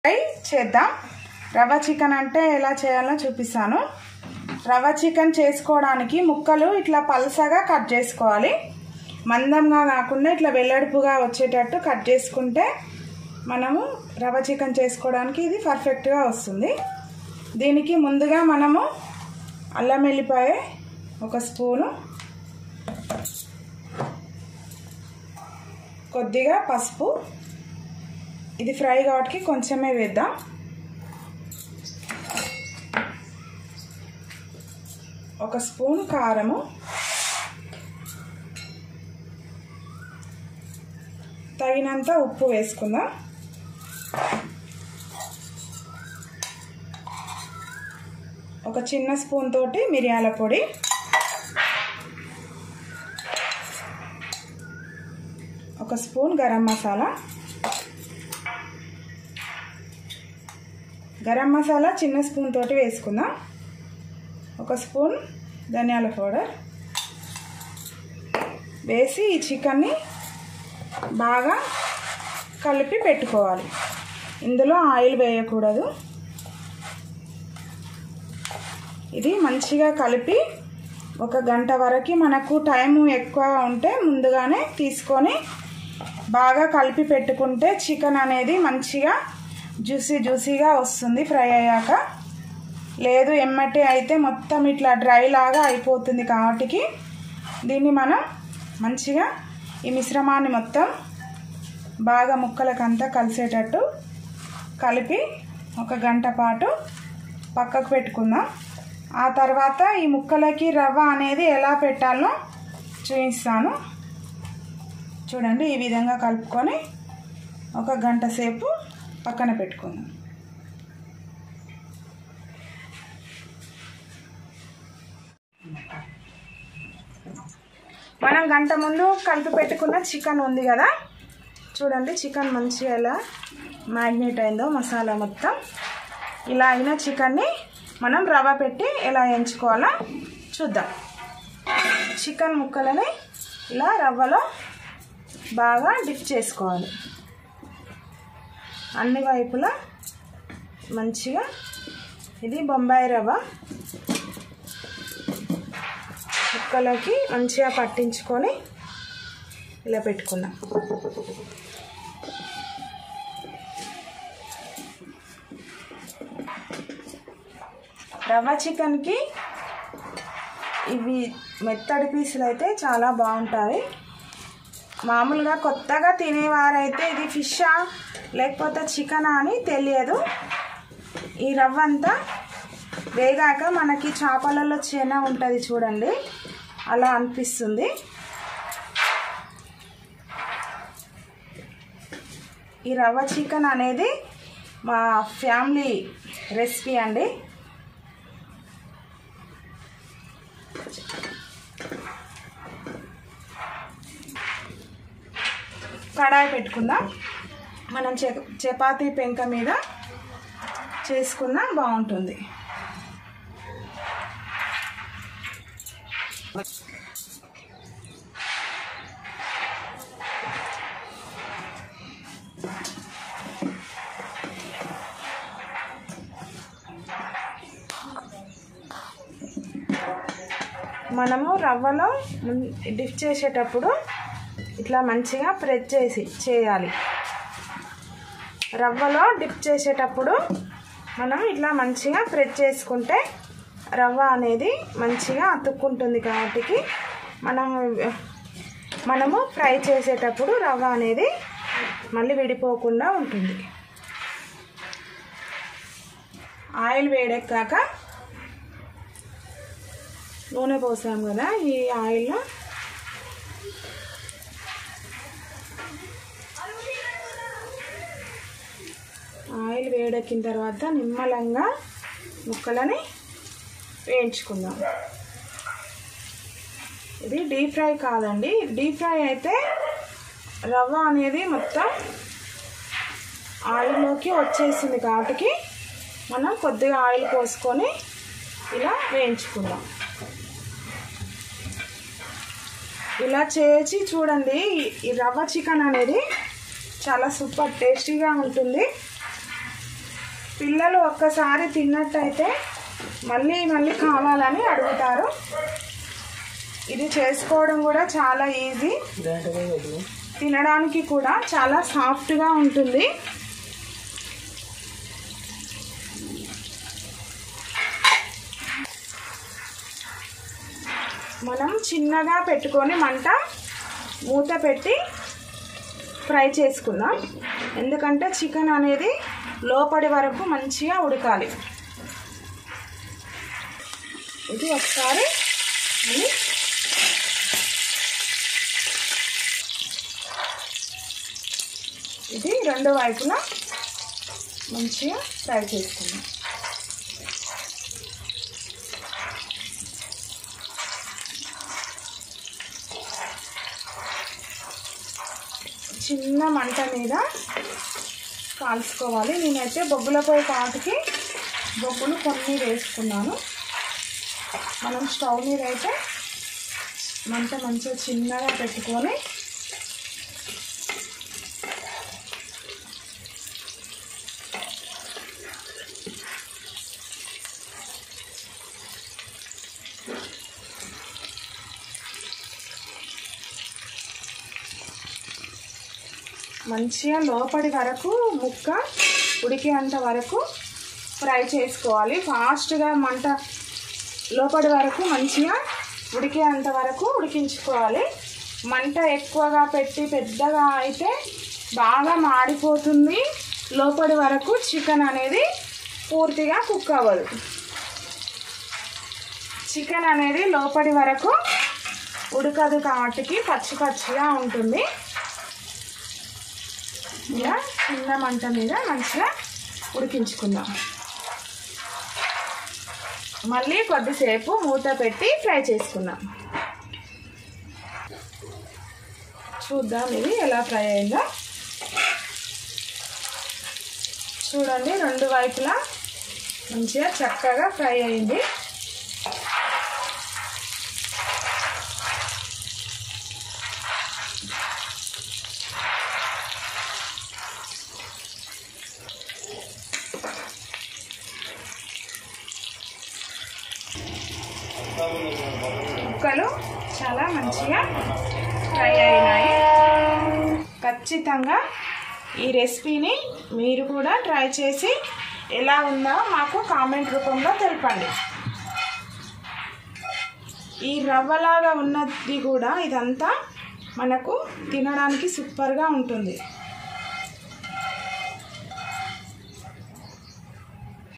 Fry చేద్దాం. రవ్వ chicken అంటే ఎలా చేయాలో చూపిస్తాను. రవ్వ చికెన్ చేసుకోవడానికి ముక్కలు ఇట్లా పల్సగా కట్ చేసుకోవాలి. మందంగా కాకుండా ఇట్లా వెల్లడిపుగా వచ్చేటట్టు కట్ చేసుకుంటే మనము రవ్వ చికెన్ చేసుకోవడానికి ఇది పర్ఫెక్ట్గా వస్తుంది. దీనికి ముందుగా మనము అల్లం వెల్లిపాయ ఒక స్పూను, కొద్దిగా పసుపు, ఇది ఫ్రై కాబట్టి కొంచెమే వేద్దాం. ఒక స్పూన్ కారము, తగినంత ఉప్పు వేసుకుందాం. ఒక చిన్న స్పూన్ తోటి మిరియాల పొడి, ఒక స్పూన్ గరం మసాలా. గరం మసాలా చిన్న స్పూన్ తోటి వేసుకుందాం. ఒక స్పూన్ ధనియాల పౌడర్ వేసి ఈ చికెన్ని బాగా కలిపి పెట్టుకోవాలి. ఇందులో ఆయిల్ వేయకూడదు. ఇది మంచిగా కలిపి ఒక గంట వరకు, మనకు టైం ఎక్కువ ఉంటే ముందుగానే తీసుకొని బాగా కలిపి పెట్టుకుంటే చికెన్ అనేది మంచిగా జ్యూసీగా వస్తుంది ఫ్రై అయ్యాక. లేదు ఎమ్మటే అయితే మొత్తం ఇట్లా డ్రై లాగా అయిపోతుంది. కాబట్టి దీన్ని మనం మంచిగా ఈ మిశ్రమాన్ని మొత్తం బాగా ముక్కలకంతా కలిసేటట్టు కలిపి ఒక గంట పాటు పక్కకు పెట్టుకుందాం. ఆ తర్వాత ఈ ముక్కలకి రవ్వ అనేది ఎలా పెట్టాలో చూపిస్తాను. చూడండి, ఈ విధంగా కలుపుకొని ఒక గంట సేపు పక్కన పెట్టుకుందాం. మనం గంట ముందు కలిపి పెట్టుకున్న చికెన్ ఉంది కదా, చూడండి చికెన్ మంచిగా ఎలా మ్యాగ్నేట్ అయిందో మసాలా మొత్తం. ఇలా అయిన చికెన్ని మనం రవ్వ పెట్టి ఎలా ఎంచుకోవాలో చూద్దాం. చికెన్ ముక్కలని ఇలా రవ్వలో బాగా డిప్ చేసుకోవాలి. అన్ని వైపులా మంచిగా. ఇది బొంబాయి రవ్వ ముక్కలకి మంచిగా పట్టించుకొని ఇలా పెట్టుకున్నాం. రవ్వ చికెన్కి ఇవి మెత్తడి పీసులు అయితే చాలా బాగుంటాయి. మామూలుగా కొత్తగా తినేవారైతే ఇది ఫిషా లేకపోతే చికెనా అని తెలియదు. ఈ రవ్వ అంతా వేగాక మనకి చేపలలో చేన ఉంటుంది చూడండి, అలా అనిపిస్తుంది. ఈ రవ్వ చికెన్ అనేది మా ఫ్యామిలీ రెసిపీ అండి. కడాయి పెట్టుకుందాం. మనం చపాతీ పెంక మీద చేసుకున్నా బాగుంటుంది. మనము రవ్వలో డిప్ చేసేటప్పుడు ఇట్లా మంచిగా ప్రెస్ చేయాలి. రవ్వలో డిప్ చేసేటప్పుడు మనం ఇట్లా మంచిగా ప్రెస్ చేసుకుంటే రవ్వ అనేది మంచిగా అతుక్కుంటుంది. కాబట్టి మనము ఫ్రై చేసేటప్పుడు రవ్వ అనేది మళ్ళీ విడిపోకుండా ఉంటుంది. ఆయిల్ వేడెక్కాక నూనె పోసాం కదా, ఈ ఆయిల్లో ఆయిల్ వేడెక్కిన తర్వాత నిమ్మలంగా ముక్కలని వేయించుకుందాం. ఇది డీప్ ఫ్రై కాదండి. డీప్ ఫ్రై అయితే రవ్వ అనేది మొత్తం ఆయిల్లోకి వచ్చేసింది. కాబట్టి మనం కొద్దిగా ఆయిల్ పోసుకొని ఇలా వేయించుకుందాం. ఇలా చేసి చూడండి, ఈ రవ్వ చికెన్ అనేది చాలా సూపర్ టేస్టీగా ఉంటుంది. పిల్లలు ఒక్కసారి తిన్నట్టయితే మళ్ళీ మళ్ళీ కావాలని అడుగుతారు. ఇది చేసుకోవడం కూడా చాలా ఈజీ, తినడానికి కూడా చాలా సాఫ్ట్గా ఉంటుంది. మనం చిన్నగా పెట్టుకొని మంట మూత పెట్టి ఫ్రై చేసుకుందాం, ఎందుకంటే చికెన్ అనేది లోపలి వరకు మంచిగా ఉడకాలి. ఇది ఒకసారి ఇది రెండు వైపులా మంచిగా ఫ్రై చేసుకుందాం. చిన్న మంట మీద కాల్చుకోవాలి. నేనైతే బొగ్గుల పొయ్యి కాటుకి బొగ్గులు కొన్ని వేసుకున్నాను. మనం స్టవ్ మీద అయితే మంట మంచిగా చిన్నగా పెట్టుకొని మంచిగా లోపలి వరకు ముక్క ఉడికేంత వరకు ఫ్రై చేసుకోవాలి. ఫాస్ట్గా మంట లోపలి వరకు మంచిగా ఉడికేంత వరకు ఉడికించుకోవాలి. మంట ఎక్కువగా పెట్టి పెద్దగా అయితే బాగా మాడిపోతుంది, లోపలి వరకు చికెన్ అనేది పూర్తిగా కుక్ అవ్వదు. చికెన్ అనేది లోపలి వరకు ఉడకదు కాబట్టి పచ్చి పచ్చిగా ఉంటుంది. ఇలా చిన్న మంట మీద మంచిగా ఉడికించుకుందాం. మళ్ళీ కొద్దిసేపు మూత పెట్టి ఫ్రై చేసుకుందాం. చూద్దాం ఇది ఎలా ఫ్రై అయిందో. చూడండి, రెండు వైపులా మంచిగా చక్కగా ఫ్రై అయింది. ముక్కలు చాలా మంచిగా ఫ్రై అయినాయి. ఖచ్చితంగా ఈ రెసిపీని మీరు కూడా ట్రై చేసి ఎలా ఉందో మాకు కామెంట్ రూపంలో తెలపండి. ఈ రవ్వలాగా ఉన్నది కూడా ఇదంతా మనకు తినడానికి సూపర్గా ఉంటుంది.